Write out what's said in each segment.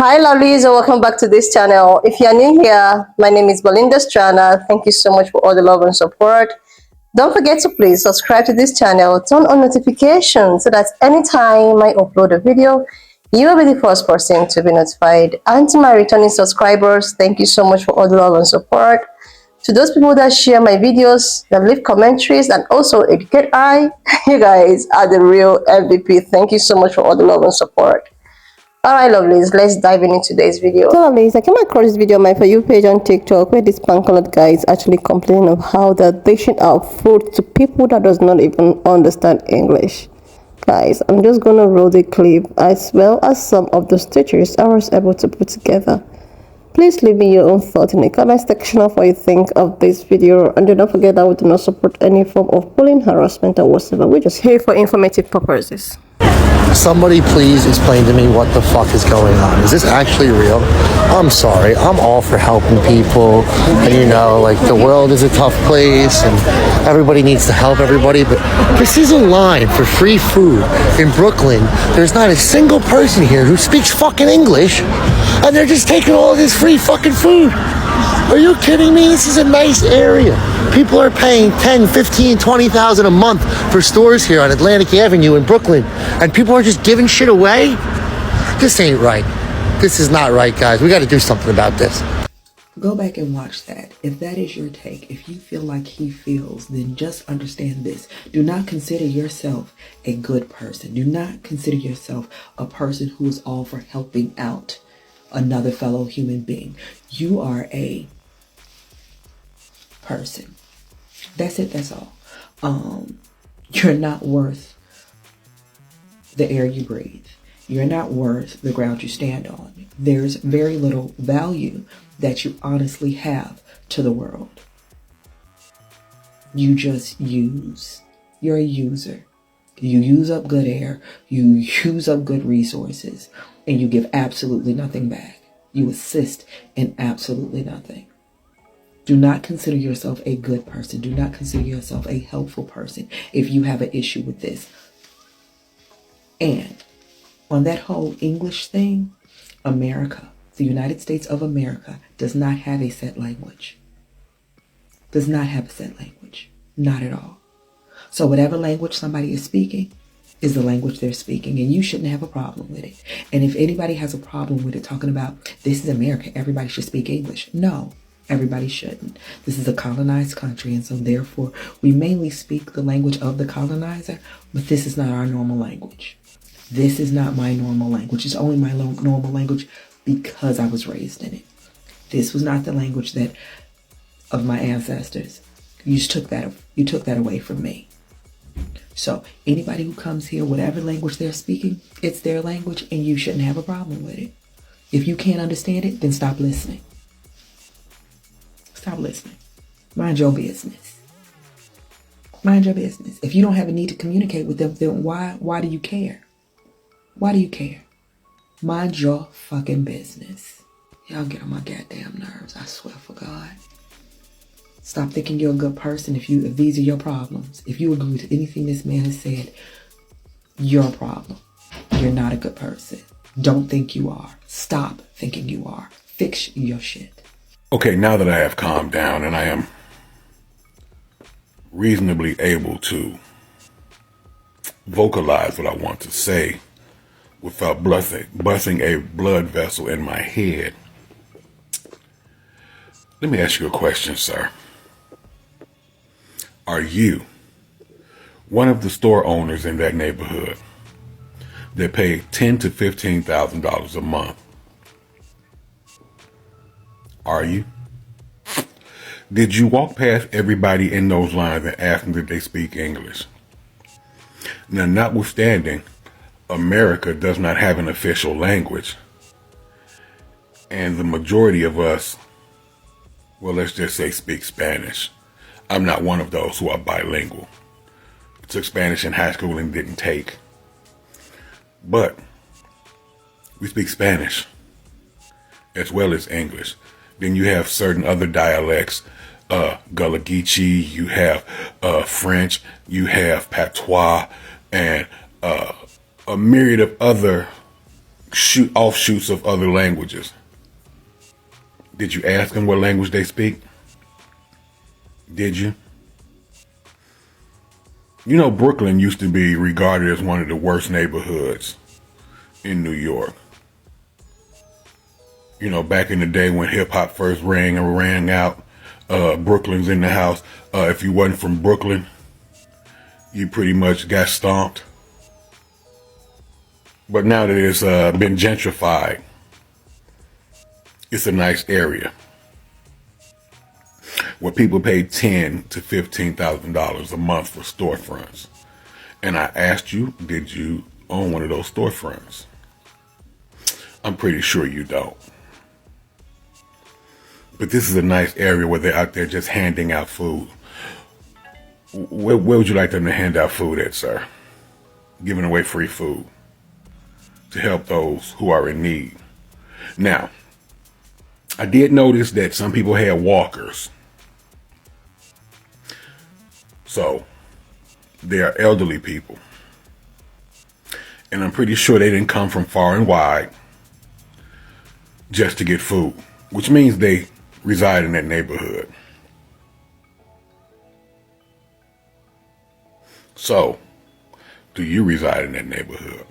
Hi lovelies and welcome back to this channel. If you are new here, my name is Belinda Strana. Thank you so much for all the love and support. Don't forget to please subscribe to this channel, turn on notifications so that anytime I upload a video, you will be the first person to be notified. And to my returning subscribers, thank you so much for all the love and support. To those people that share my videos, that leave commentaries and also educate you guys are the real MVP. Thank you so much for all the love and support. Alright lovelies, let's dive into today's video. So lovelies, I came across this video on my For You page on TikTok where this pan-colored guy is actually complaining of how they're dishing out food to people that does not even understand English. Guys, I'm just gonna roll the clip as well as some of the stitches I was able to put together. Please leave me your own thoughts in the comment section of what you think of this video, and do not forget that we do not support any form of bullying, harassment or whatsoever. We're just here for informative purposes. Somebody please explain to me what the fuck is going on. Is this actually real? I'm sorry. I'm all for helping people. And you know, like the world is a tough place and everybody needs to help everybody. But this is a line for free food in Brooklyn. There's not a single person here who speaks fucking English. And they're just taking all this free fucking food. Are you kidding me? This is a nice area. People are paying 10, 15, 20,000 a month for stores here on Atlantic Avenue in Brooklyn. And people are just giving shit away? This ain't right. This is not right, guys. We got to do something about this. Go back and watch that. If that is your take, if you feel like he feels, then just understand this. Do not consider yourself a good person. Do not consider yourself a person who is all for helping out another fellow human being. You are a person. That's it. That's all. You're not worth the air you breathe. You're not worth the ground you stand on. There's very little value that you honestly have to the world. You just use. You're a user. You use up good air. You use up good resources. And you give absolutely nothing back. You assist in absolutely nothing. Do not consider yourself a good person. Do not consider yourself a helpful person if you have an issue with this. And on that whole English thing, America, the United States of America, does not have a set language. Does not have a set language. Not at all. So whatever language somebody is speaking is the language they're speaking, and you shouldn't have a problem with it. And if anybody has a problem with it, talking about this is America, everybody should speak English. No, everybody shouldn't. This is a colonized country, and so therefore we mainly speak the language of the colonizer, but this is not our normal language. This is not my normal language. It's only my normal language because I was raised in it. This was not the language that of my ancestors. You took that away from me. So anybody who comes here, whatever language they're speaking, it's their language, and you shouldn't have a problem with it. If you can't understand it, then stop listening. Stop listening. Mind your business. Mind your business. If you don't have a need to communicate with them, then why do you care? Why do you care? Mind your fucking business. Y'all get on my goddamn nerves, I swear for God. Stop thinking you're a good person if these are your problems. If you agree with anything this man has said, you're a problem. You're not a good person. Don't think you are. Stop thinking you are. Fix your shit. Okay, now that I have calmed down and I am reasonably able to vocalize what I want to say without busting a blood vessel in my head, let me ask you a question, sir. Are you one of the store owners in that neighborhood that pay $10,000 to $15,000 a month? Are you? Did you walk past everybody in those lines and ask them did they speak English? Now, notwithstanding, America does not have an official language, and the majority of us, well, let's just say speak Spanish. I'm not one of those who are bilingual. I took Spanish in high school and didn't take. But we speak Spanish as well as English. Then you have certain other dialects, Gullah Geechee, you have French, you have Patois, and a myriad of other offshoots of other languages. Did you ask them what language they speak? Did you? You know, Brooklyn used to be regarded as one of the worst neighborhoods in New York. You know, back in the day when hip hop first rang out, Brooklyn's in the house. If you wasn't from Brooklyn, you pretty much got stomped. But now that it's been gentrified, it's a nice area where people pay $10,000 to $15,000 a month for storefronts. And I asked you, did you own one of those storefronts? I'm pretty sure you don't. But this is a nice area where they're out there just handing out food. Where would you like them to hand out food at, sir? Giving away free food to help those who are in need. Now, I did notice that some people had walkers. So, they are elderly people. And I'm pretty sure they didn't come from far and wide just to get food, which means they reside in that neighborhood. So, do you reside in that neighborhood?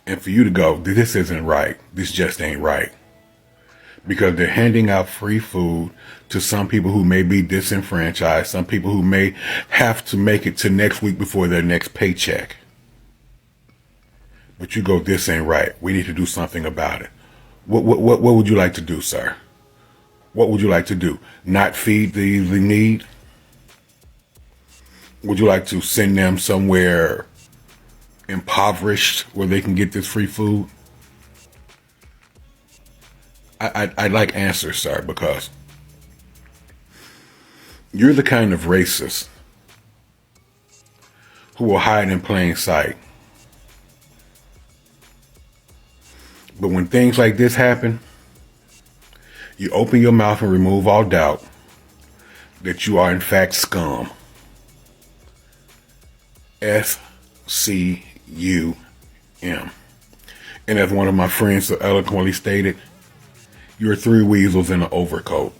And for you to go, this isn't right, this just ain't right. Because they're handing out free food to some people who may be disenfranchised, some people who may have to make it to next week before their next paycheck. But you go, this ain't right. We need to do something about it. What would you like to do, sir? What would you like to do? Not feed these in need? Would you like to send them somewhere impoverished where they can get this free food? I'd like answers, sir, because you're the kind of racist who will hide in plain sight. But when things like this happen, you open your mouth and remove all doubt that you are in fact scum. SCUM. And as one of my friends so eloquently stated, you're three weasels in an overcoat.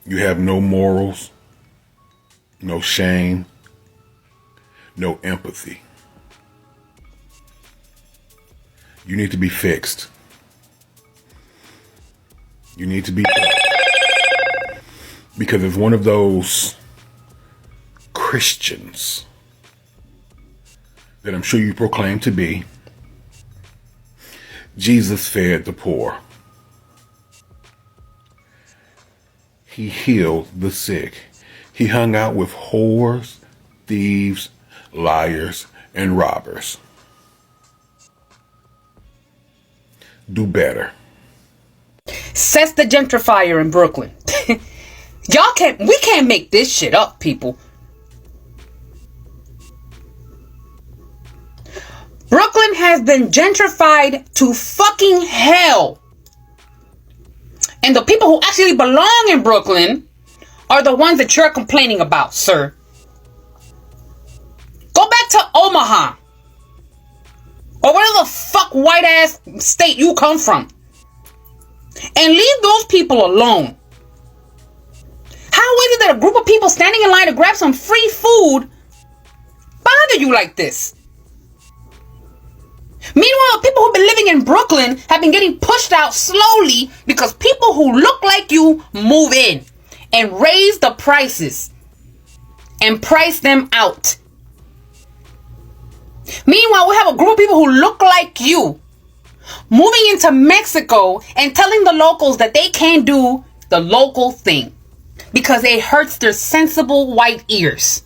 You have no morals, no shame, no empathy. You need to be fixed. You need to be fixed. Because it's one of those Christians that I'm sure you proclaim to be. Jesus fed the poor. He healed the sick. He hung out with whores, thieves, liars, and robbers. Do better. Says the gentrifier in Brooklyn. We can't make this shit up, people. Brooklyn has been gentrified to fucking hell. And the people who actually belong in Brooklyn are the ones that you're complaining about, sir. Go back to Omaha. Or whatever the fuck white ass state you come from. And leave those people alone. How is it that a group of people standing in line to grab some free food bother you like this? Meanwhile, people who've been living in Brooklyn have been getting pushed out slowly because people who look like you move in and raise the prices and price them out. Meanwhile, we have a group of people who look like you moving into Mexico and telling the locals that they can't do the local thing because it hurts their sensible white ears.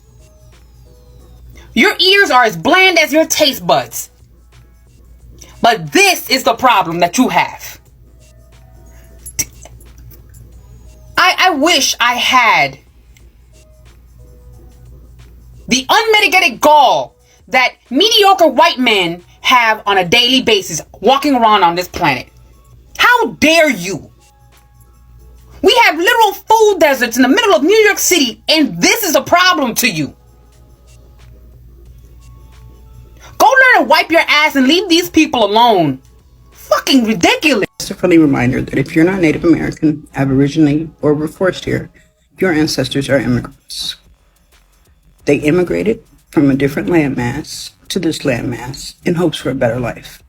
Your ears are as bland as your taste buds. But this is the problem that you have. I wish I had the unmitigated gall that mediocre white men have on a daily basis walking around on this planet. How dare you? We have literal food deserts in the middle of New York City, and this is a problem to you. Go learn to wipe your ass and leave these people alone. Fucking ridiculous. Just a friendly reminder that if you're not Native American, Aboriginal, or were forced here, your ancestors are immigrants. They immigrated from a different landmass to this landmass in hopes for a better life.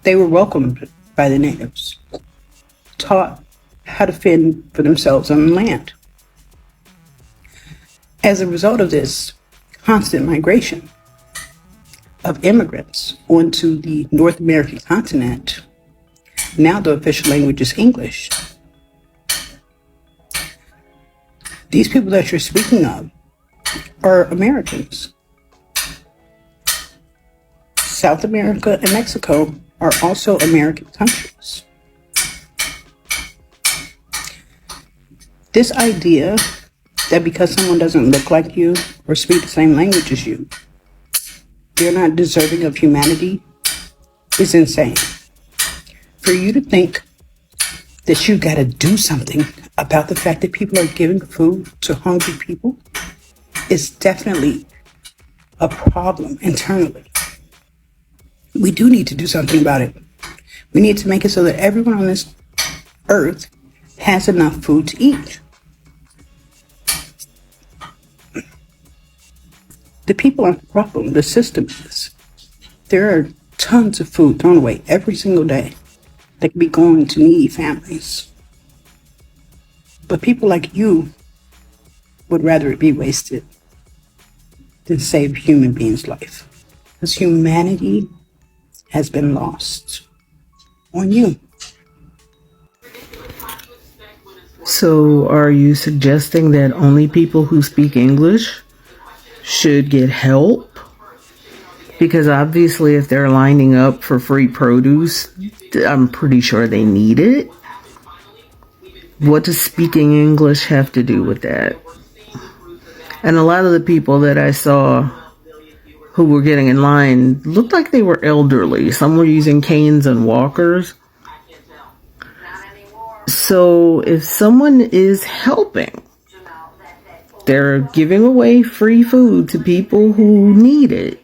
They were welcomed by the natives, taught how to fend for themselves on the land. As a result of this constant migration of immigrants onto the North American continent, now the official language is English. These people that you're speaking of are Americans. South America and Mexico are also American countries. This idea that because someone doesn't look like you or speak the same language as you, they're not deserving of humanity is insane. For you to think that you gotta do something about the fact that people are giving food to hungry people is definitely a problem internally. We do need to do something about it. We need to make it so that everyone on this earth has enough food to eat. The people aren't the problem, the system is. There are tons of food thrown away every single day that could be going to needy families. But people like you would rather it be wasted than save human beings' life. Because humanity has been lost on you. So, are you suggesting that only people who speak English should get help? Because obviously, if they're lining up for free produce, I'm pretty sure they need it. What does speaking English have to do with that? And a lot of the people that I saw who were getting in line looked like they were elderly. Some were using canes and walkers. So if someone is helping, they're giving away free food to people who need it.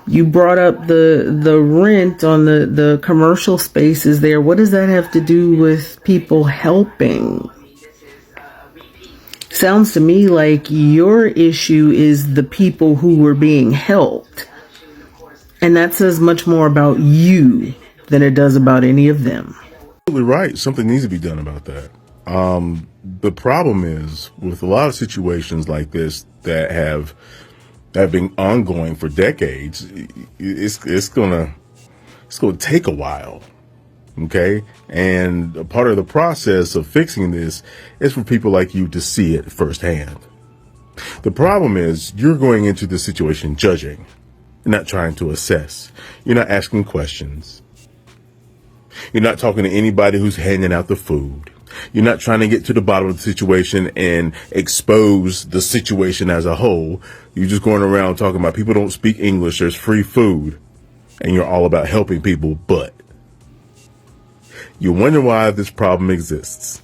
You brought up the rent on the commercial spaces there. What does that have to do with people helping? Sounds to me like your issue is the people who were being helped. And that says much more about you than it does about any of them. Absolutely right. Something needs to be done about that. The problem is with a lot of situations like this that have been ongoing for decades, it's gonna take a while. Okay. And a part of the process of fixing this is for people like you to see it firsthand. The problem is you're going into the situation judging. You're not trying to assess. You're not asking questions. You're not talking to anybody who's handing out the food. You're not trying to get to the bottom of the situation and expose the situation as a whole. You're just going around talking about people don't speak English, there's free food, and you're all about helping people, but you wonder why this problem exists.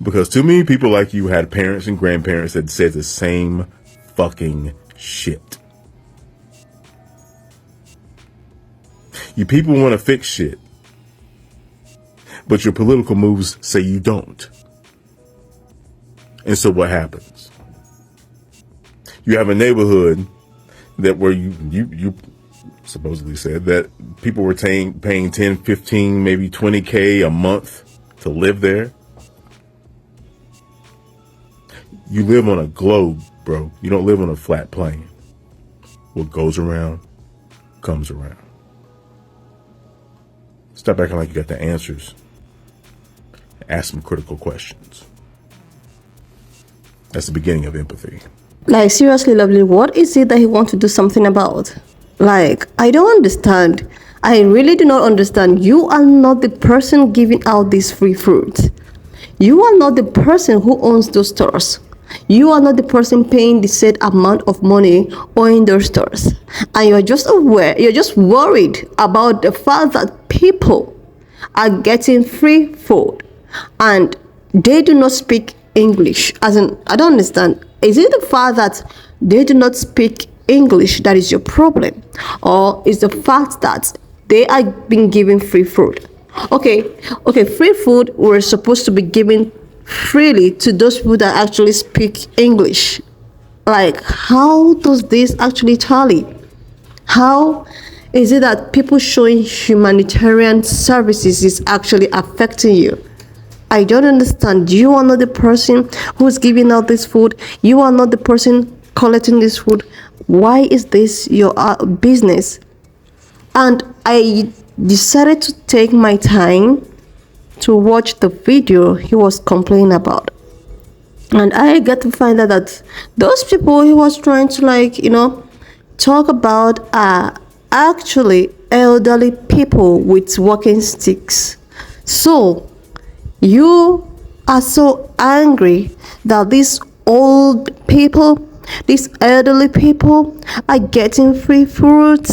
Because too many people like you had parents and grandparents that said the same fucking shit. You people want to fix shit, but your political moves say you don't. And so what happens? You have a neighborhood that where you supposedly said that people were paying 10, 15, maybe 20K a month to live there. You live on a globe, bro. You don't live on a flat plane. What goes around comes around. Stop acting like you got the answers. Ask some critical questions. That's the beginning of empathy. Like, seriously, Lovely, what is it that he wants to do something about? Like, I don't understand. I really do not understand. You are not the person giving out these free fruits. You are not the person who owns those stores. You are not the person paying the said amount of money owning those stores. And you're just worried about the fact that people are getting free food and they do not speak English. As in, I don't understand. Is it the fact that they do not speak English that is your problem, or is the fact that they are being given free food? Okay, free food were supposed to be given freely to those people that actually speak English. Like, how does this actually tally? How is it that people showing humanitarian services is actually affecting you? I don't understand. You are not the person who's giving out this food. You are not the person collecting this food. Why is this your business? And I decided to take my time to watch the video he was complaining about. And I get to find out that those people he was trying to talk about are actually elderly people with walking sticks. So you are so angry that these old people, these elderly people are getting free food,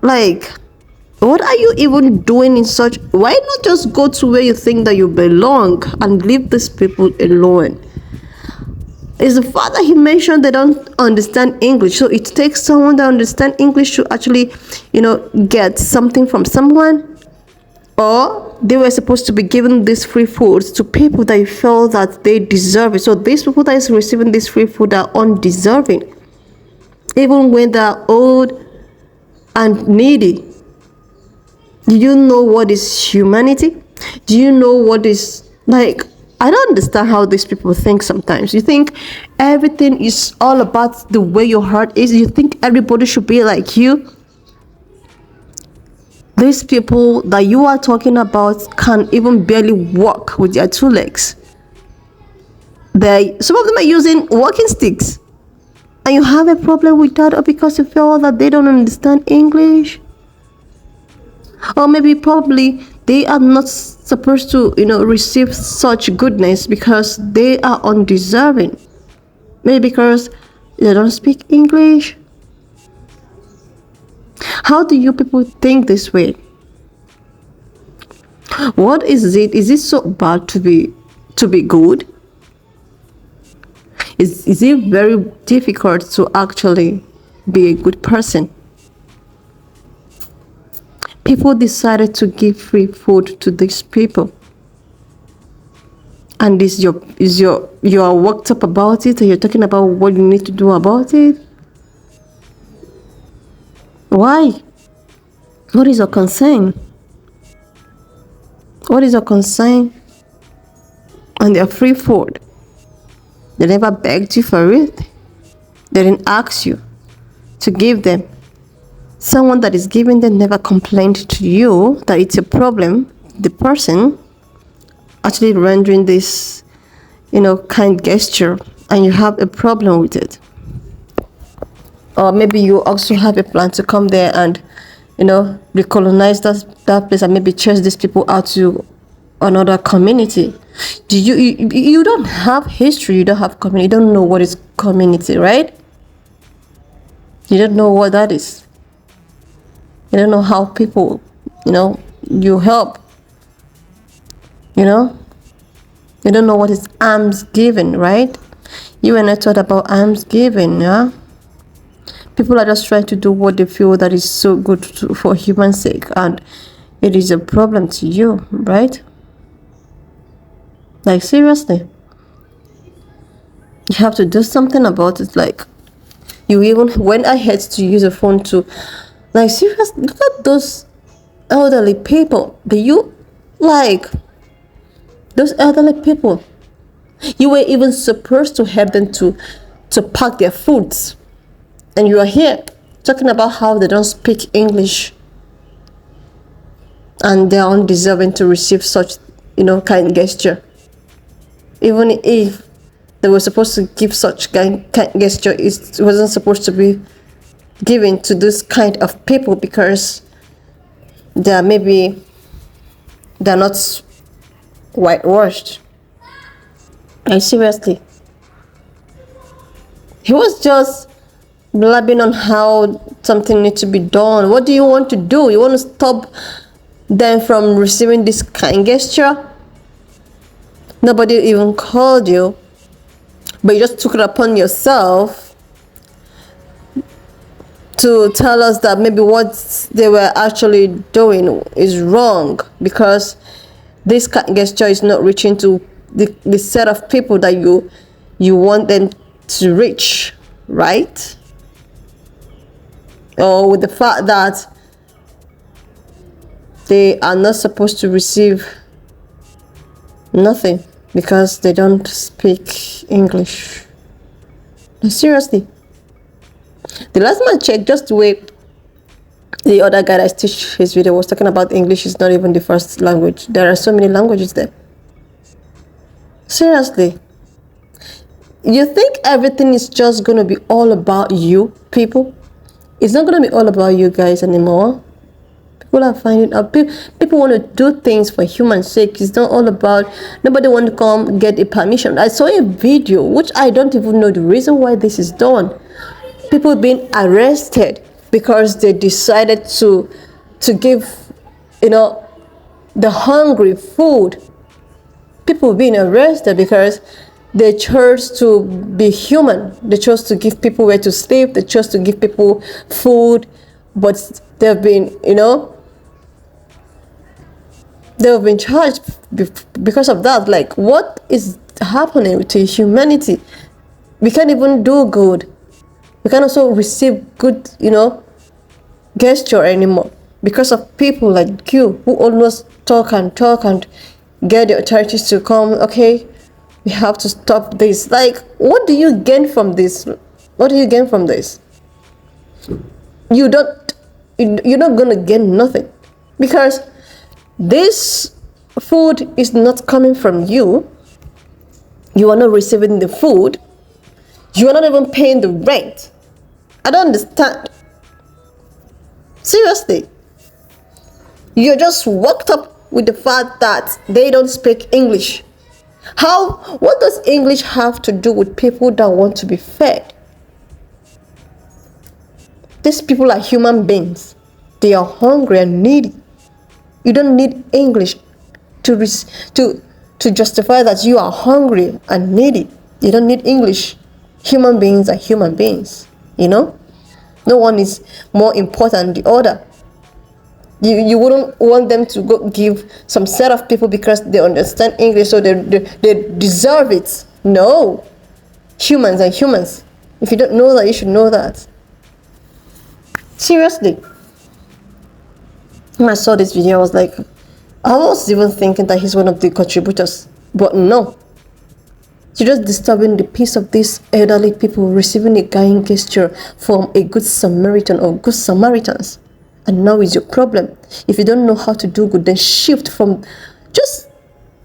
like, what are you even doing in such? Why not just go to where you think that you belong and leave these people alone? Is the fact that he mentioned they don't understand English, so it takes someone that understands English to actually get something from someone? Or they were supposed to be giving this free food to people that you feel that they deserve it? So these people that is receiving this free food are undeserving, even when they're old and needy. Do you know what is humanity? Do you know what is, like, I don't understand how these people think sometimes. You think everything is all about the way your heart is. You think everybody should be like you. These people that you are talking about can even barely walk with their two legs. Some of them are using walking sticks. And you have a problem with that, or because you feel that they don't understand English? Or maybe probably they are not supposed to receive such goodness because they are undeserving, maybe because they don't speak English. How do you people think this way? What is it? Is it so bad to be good? Is it very difficult to actually be a good person? People decided to give free food to these people, and you are worked up about it, and you're talking about what you need to do about it. Why? What is your concern? What is your concern? And they're free food. They never begged you for it. They didn't ask you to give them. Someone that is giving them never complained to you that it's a problem. The person actually rendering this, kind gesture, and you have a problem with it. Or maybe you also have a plan to come there and, recolonize that place and maybe chase these people out to another community. You don't have history, you don't have community, you don't know what is community, right? You don't know what that is. You don't know how people, you help. You don't know what is alms giving, right? You and I taught about alms giving, yeah? People are just trying to do what they feel that is so good for human sake, and it is a problem to you, right? Like, seriously. You have to do something about it. Like, you even went ahead to use a phone to, like, seriously, look at those elderly people. Those elderly people, you were even supposed to help them to pack their foods, and you are here talking about how they don't speak English and they are undeserving to receive such kind gesture. Even if they were supposed to give such kind gesture, it wasn't supposed to be given to this kind of people because they're not whitewashed. And seriously, he was just blabbing on how something needs to be done. What do you want to do? You want to stop them from receiving this kind gesture? Nobody even called you but you just took it upon yourself to tell us that maybe what they were actually doing is wrong, because this gesture is not reaching to the set of people that you want them to reach, right? Or with the fact that they are not supposed to receive nothing because they don't speak English. No, seriously. The last time I checked, just the way the other guy that teach his video was talking about, English is not even the first language. There are so many languages there. Seriously. You think everything is just going to be all about you, people? It's not going to be all about you guys anymore. People are finding out. People want to do things for human sake. It's not all about, nobody want to come get a permission. I saw a video, which I don't even know the reason why this is done. People being arrested because they decided to give, the hungry food. People being arrested because they chose to be human. They chose to give people where to sleep. They chose to give people food, but they've been, they've been charged because of that. Like, what is happening to humanity? We can't even do good. We can't also receive good, gesture anymore because of people like you who always talk and get the authorities to come. Okay, we have to stop this. Like, what do you gain from this? What do you gain from this? You're not gonna gain nothing, because this food is not coming from you. You are not receiving the food. You are not even paying the rent. I don't understand. Seriously. You're just worked up with the fact that they don't speak English. What does English have to do with people that want to be fed? These people are human beings. They are hungry and needy. You don't need English to justify that you are hungry and needy. You don't need English. Human beings are human beings, No one is more important than the other. You wouldn't want them to go give some set of people because they understand English, so they deserve it. No. Humans are humans. If you don't know that, you should know that. Seriously. When I saw this video, I was even thinking that he's one of the contributors. But no. You're just disturbing the peace of these elderly people receiving a kind gesture from a good Samaritan or good Samaritans. And now is your problem. If you don't know how to do good, then shift from, just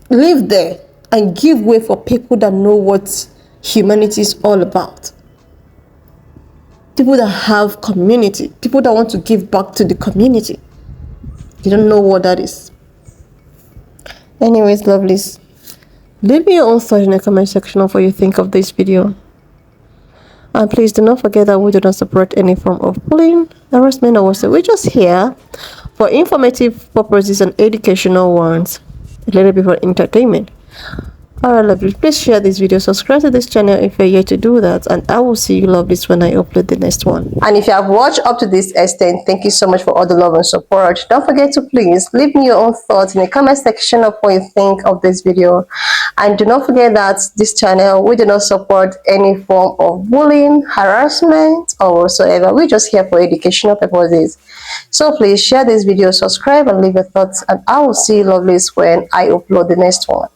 live there and give way for people that know what humanity is all about. People that have community, people that want to give back to the community. You don't know what that is. Anyways, lovelies, leave me your own thoughts in the comment section of what you think of this video. And please do not forget that we do not support any form of bullying, harassment, or whatsoever. We're just here for informative purposes and educational ones, a little bit for entertainment. Alright, lovely, please share this video, subscribe to this channel if you're yet to do that, and I will see you lovelies when I upload the next one. And if you have watched up to this extent, thank you so much for all the love and support. Don't forget to please leave me your own thoughts in the comment section of what you think of this video. And do not forget that this channel, we do not support any form of bullying, harassment, or whatsoever. We're just here for educational purposes. So please share this video, subscribe, and leave your thoughts, and I will see you lovelies when I upload the next one.